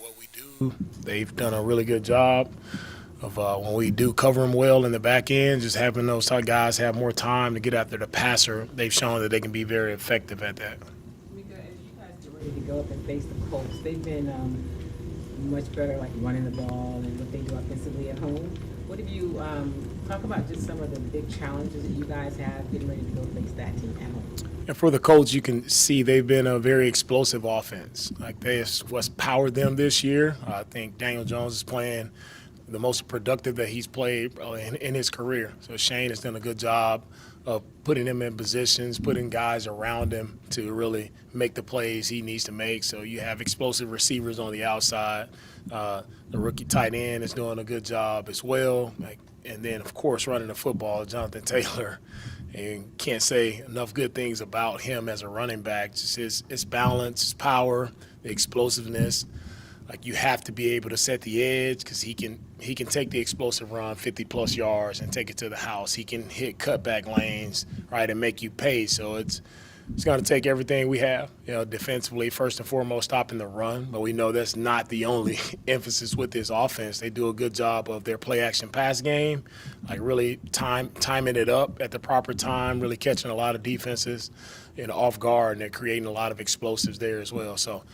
what we do. They've done a really good job of when we do cover them well in the back end, just having those type guys have more time to get after the passer. They've shown that they can be very effective at that. Mika, as you guys get ready to go up and face the Colts, they've been much better, like running the ball and what they do offensively at home. What have you talk about just some of the big challenges that you guys have getting ready to go face that team at home? And for the Colts, you can see they've been a very explosive offense. Like that's what's powered them this year. I think Daniel Jones is playing the most productive that he's played in his career. So Shane has done a good job of putting him in positions, putting guys around him to really make the plays he needs to make. So you have explosive receivers on the outside. The rookie tight end is doing a good job as well. And then, of course, running the football, Jonathan Taylor. And can't say enough good things about him as a running back. Just his balance, his power, the explosiveness. Like you have to be able to set the edge because he can take the explosive run 50-plus yards and take it to the house. He can hit cutback lanes, right, and make you pay. So it's going to take everything we have, defensively, first and foremost, stopping the run. But we know that's not the only emphasis with this offense. They do a good job of their play-action pass game, like really timing it up at the proper time, really catching a lot of defenses off guard, and they're creating a lot of explosives there as well. So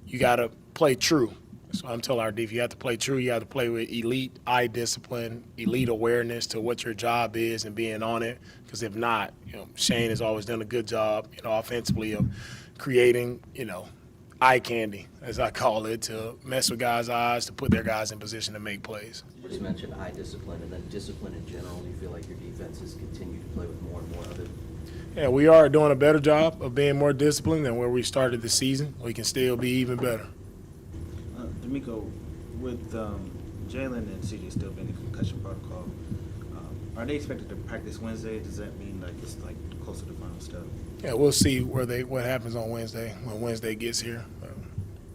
you got to play true. So I'm telling our DB, you have to play true. You have to play with elite eye discipline, elite awareness to what your job is and being on it. Because if not, Shane has always done a good job, offensively of creating, eye candy, as I call it, to mess with guys' eyes, to put their guys in position to make plays. You just mentioned eye discipline and then discipline in general. Do you feel like your defenses continue to play with more and more of it? Yeah, we are doing a better job of being more disciplined than where we started the season. We can still be even better. DeMeco, with Jalen and CJ still being in the concussion protocol, are they expected to practice Wednesday? Does that mean it's close to the final step? Yeah, we'll see what happens on Wednesday when Wednesday gets here.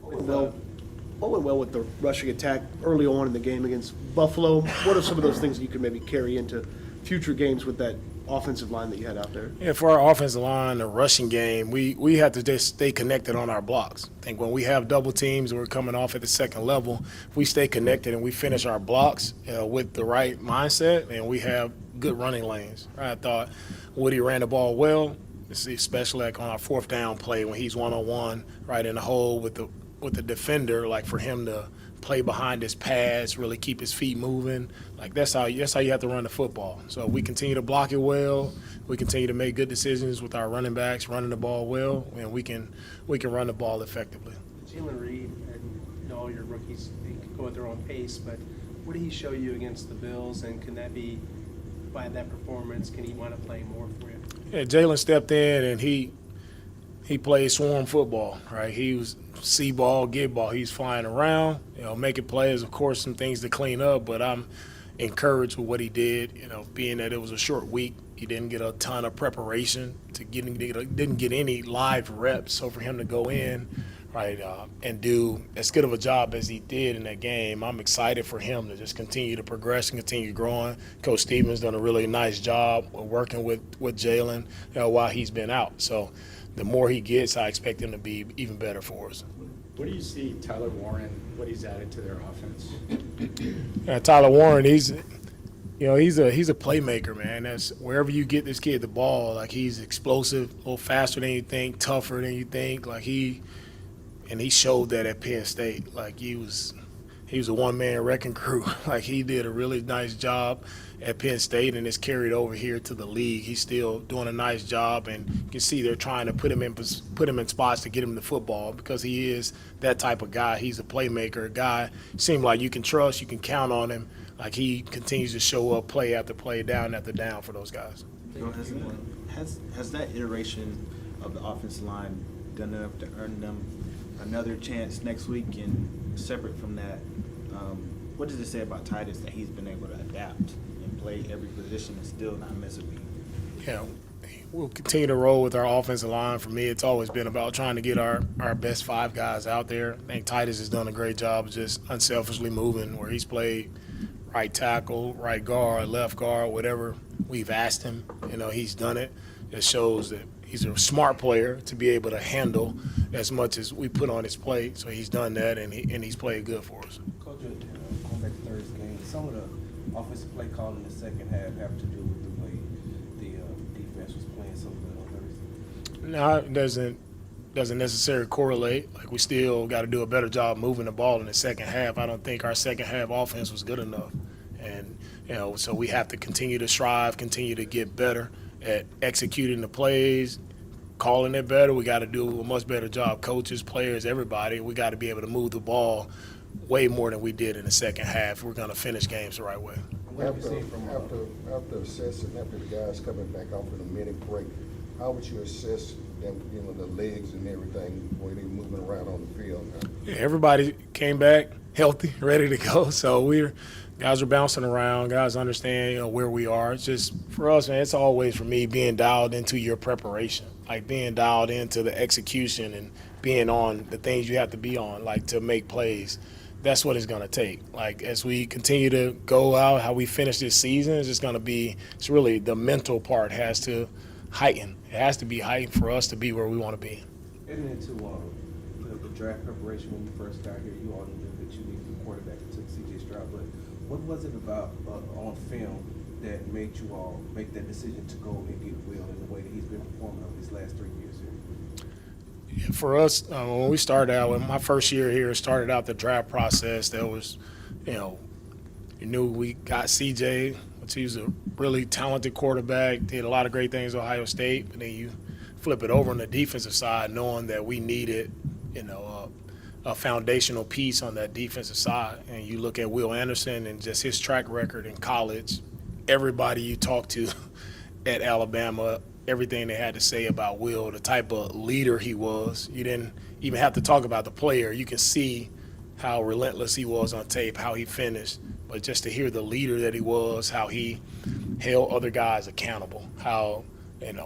What went well with the rushing attack early on in the game against Buffalo? What are some of those things that you can maybe carry into future games with that offensive line that you had out there? Yeah, for our offensive line, the rushing game, we have to just stay connected on our blocks. I think when we have double teams and we're coming off at the second level, if we stay connected and we finish our blocks with the right mindset, and we have good running lanes. Right? I thought Woody ran the ball well, especially like on our fourth down play when he's one-on-one right in the hole with the defender, like for him to play behind his pads, really keep his feet moving. Like that's how you have to run the football. So we continue to block it well. We continue to make good decisions with our running backs, running the ball well, and we can run the ball effectively. Jalen Reed and all your rookies, they can go at their own pace, but what did he show you against the Bills, and can that be, by that performance, can he want to play more for you? Yeah, Jalen stepped in and he played swarm football, right? He was see ball, get ball. He's flying around, making plays. Of course, some things to clean up, but I'm encouraged with what he did. Being that it was a short week, he didn't get a ton of preparation didn't get any live reps. So for him to go in, right, and do as good of a job as he did in that game, I'm excited for him to just continue to progress and continue growing. Coach Stevens done a really nice job of working with Jalen while he's been out. So the more he gets, I expect him to be even better for us. What do you see Tyler Warren, what he's added to their offense? Yeah, Tyler Warren, he's a playmaker, man. That's wherever you get this kid the ball, like he's explosive, a little faster than you think, tougher than you think. Like he showed that at Penn State. Like he was a one-man wrecking crew. Like he did a really nice job at Penn State, and it's carried over here to the league. He's still doing a nice job, and you can see they're trying to put him in spots to get him the football because he is that type of guy. He's a playmaker, a guy seems like you can trust, you can count on him. Like he continues to show up play after play, down after down for those guys. Has that iteration of the offensive line done enough to earn them another chance next week? And separate from that, what does it say about Titus that he's been able to adapt and play every position and still not miss a beat? Yeah, we'll continue to roll with our offensive line. For me, it's always been about trying to get our best five guys out there. I think Titus has done a great job of just unselfishly moving, where he's played right tackle, right guard, left guard, whatever we've asked him. He's done it. that shows that he's a smart player to be able to handle as much as we put on his plate. So he's done that, and he's played good for us. Coach, going back to Thursday's game, some of the offensive play call in the second half have to do with the way the defense was playing so good on Thursday. No, it doesn't necessarily correlate. Like, we still got to do a better job moving the ball in the second half. I don't think our second half offense was good enough. And, so we have to continue to strive, continue to get better at executing the plays, calling it better. We got to do a much better job. Coaches, players, everybody, we got to be able to move the ball way more than we did in the second half if we're going to finish games the right way. What have you seen from After assessing, after the guys coming back off in a minute break, how would you assess them, the legs and everything, the way they're moving around on the field now? Yeah, everybody came back healthy, ready to go. So guys are bouncing around. Guys understand, where we are. It's just for us, man. It's always for me being dialed into your preparation, like being dialed into the execution and being on the things you have to be on, like to make plays. That's what it's going to take. Like, as we continue to go out, how we finish this season, it's really the mental part has to heighten. It has to be heightened for us to be where we want to be. Getting into the draft preparation when you first got here, you all knew that you needed a quarterback that took C.J. Stroud, but what was it about on film that made you all make that decision to go and get Will in the way that he's been performing over these last 3 years here? For us, when we started out, when my first year here started out the draft process, there was, you knew we got CJ, which he was a really talented quarterback, did a lot of great things at Ohio State, but then you flip it over on the defensive side, knowing that we needed, a foundational piece on that defensive side. And you look at Will Anderson and just his track record in college, everybody you talk to at Alabama, everything they had to say about Will, the type of leader he was. You didn't even have to talk about the player. You can see how relentless he was on tape, how he finished. But just to hear the leader that he was, how he held other guys accountable, how,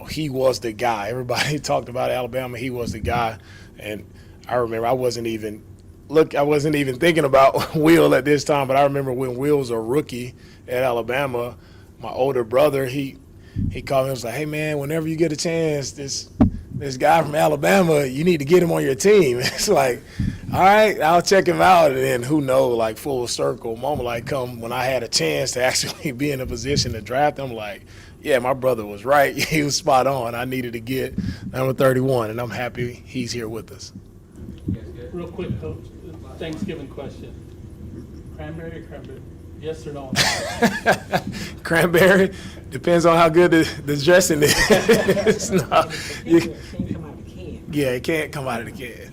he was the guy. Everybody talked about Alabama, he was the guy. And I remember I wasn't even thinking about Will at this time, but I remember when Will was a rookie at Alabama, my older brother, he called me and was like, hey, man, whenever you get a chance, this guy from Alabama, you need to get him on your team. It's like, all right, I'll check him out. And then who knows, like full circle moment like come when I had a chance to actually be in a position to draft him, like, yeah, my brother was right. He was spot on. I needed to get number 31, and I'm happy he's here with us. Real quick, Coach, Thanksgiving question. Cranberry or cranberry? Yes or no? Cranberry depends on how good the dressing is. No, It can't come out of the can. yeah, it can't come out of the can.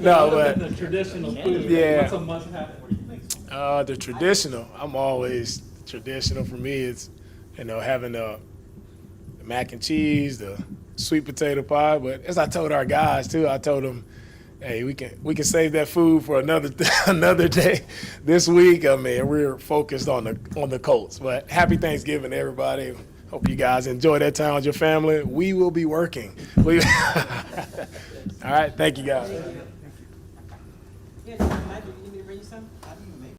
No, but- the traditional food. Yeah. What's a must-have? The traditional. I'm always traditional. For me, it's having the mac and cheese, the sweet potato pie. But as I told our guys too, I told them, hey, we can save that food for another day. This week, we're focused on the Colts. But happy Thanksgiving, everybody. Hope you guys enjoy that time with your family. We will be working. All right, thank you guys. Yeah, Magic